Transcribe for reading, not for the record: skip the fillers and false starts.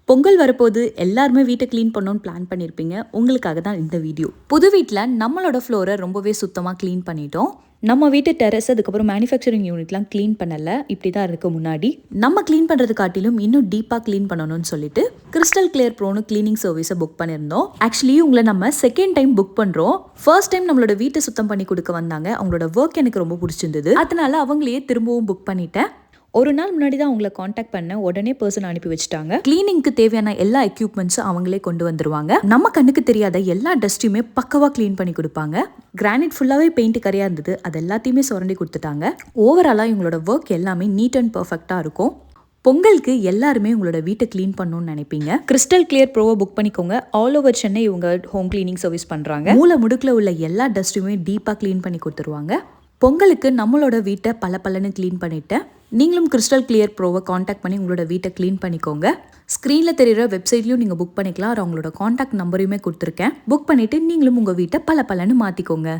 பொங்கல் வரப்போது எல்லாருமே வீட்டை க்ளீன் பண்ணணும்னு பிளான் பண்ணியிருப்பீங்க. உங்களுக்காக தான் இந்த வீடியோ. புது வீட்டில் நம்மளோட ஃப்ளோரை ரொம்பவே சுத்தமாக க்ளீன் பண்ணிட்டோம். நம்ம வீட்டு டெரஸ் அதுக்கப்புறம் மேனுஃபேக்சரிங் யூனிட்லாம் க்ளீன் பண்ணலை. இப்படி தான் இருக்கு முன்னாடி. நம்ம க்ளீன் பண்ணுறது காட்டிலும் இன்னும் டீப்பாக க்ளீன் பண்ணணும்னு சொல்லிட்டு கிறிஸ்டல் கிளியர் ப்ரோன்னு க்ளீனிங் சர்வீஸை புக் பண்ணியிருந்தோம். ஆக்சுவலி உங்களை நம்ம செகண்ட் டைம் புக் பண்ணுறோம். ஃபர்ஸ்ட் டைம் நம்மளோட வீட்டை சுத்தம் பண்ணி கொடுக்க வந்தாங்க. அவங்களோட ஒர்க் எனக்கு ரொம்ப பிடிச்சிருந்தது. அதனால அவங்களையே திரும்பவும் புக் பண்ணிட்டேன். ஒரு நாள் முன்னாடி தான் அவங்கள காண்டாக்ட் பண்ண, உடனே பர்சன் அனுப்பி வச்சுட்டாங்க. கிளீனிங்க்கு தேவையான எல்லா எக்யூப்மெண்ட்ஸும் அவங்களே கொண்டு வந்துருவாங்க. நம்ம கண்ணுக்கு தெரியாத எல்லா டஸ்ட்டையுமே பக்கவா க்ளீன் பண்ணி கொடுப்பாங்க. கிரானைட் ஃபுல்லாவே பெயிண்ட் கரையா இருந்தது, அது எல்லாத்தையுமே சுரண்டி கொடுத்துட்டாங்க. ஓவராலா இவங்களோட ஒர்க் எல்லாமே நீட் அண்ட் பர்ஃபெக்டா இருக்கும். பொங்கலுக்கு எல்லாருமே உங்களோட வீட்டை க்ளீன் பண்ணணும்னு நினைப்பீங்க. கிறிஸ்டல் கிளியர் ப்ரோவை புக் பண்ணிக்கோங்க. ஆல் ஓவர் சென்னை இவங்க ஹோம் கிளீனிங் சர்வீஸ் பண்றாங்க. மூல முடுக்கில் உள்ள எல்லா டஸ்ட்டையுமே டீப்பா க்ளீன் பண்ணி கொடுத்துருவாங்க. பொங்கலுக்கு நம்மளோட வீட்டை பல க்ளீன் பண்ணிட்டேன். நீங்களும் கிறிஸ்டல் கிளியர் ப்ரோவை காண்டாக்ட் பண்ணி உங்களோட வீட்டை க்ளீன் பண்ணிக்கோங்க. ஸ்க்ரீனில் தெரிகிற வெப்சைட்லையும் நீங்கள் புக் பண்ணிக்கலாம். அவங்களோட காண்டாக்ட் நம்பரையுமே கொடுத்துருக்கேன். புக் பண்ணிவிட்டு நீங்களும் உங்கள் வீட்டை பலன்னு மாற்றிக்கோங்க.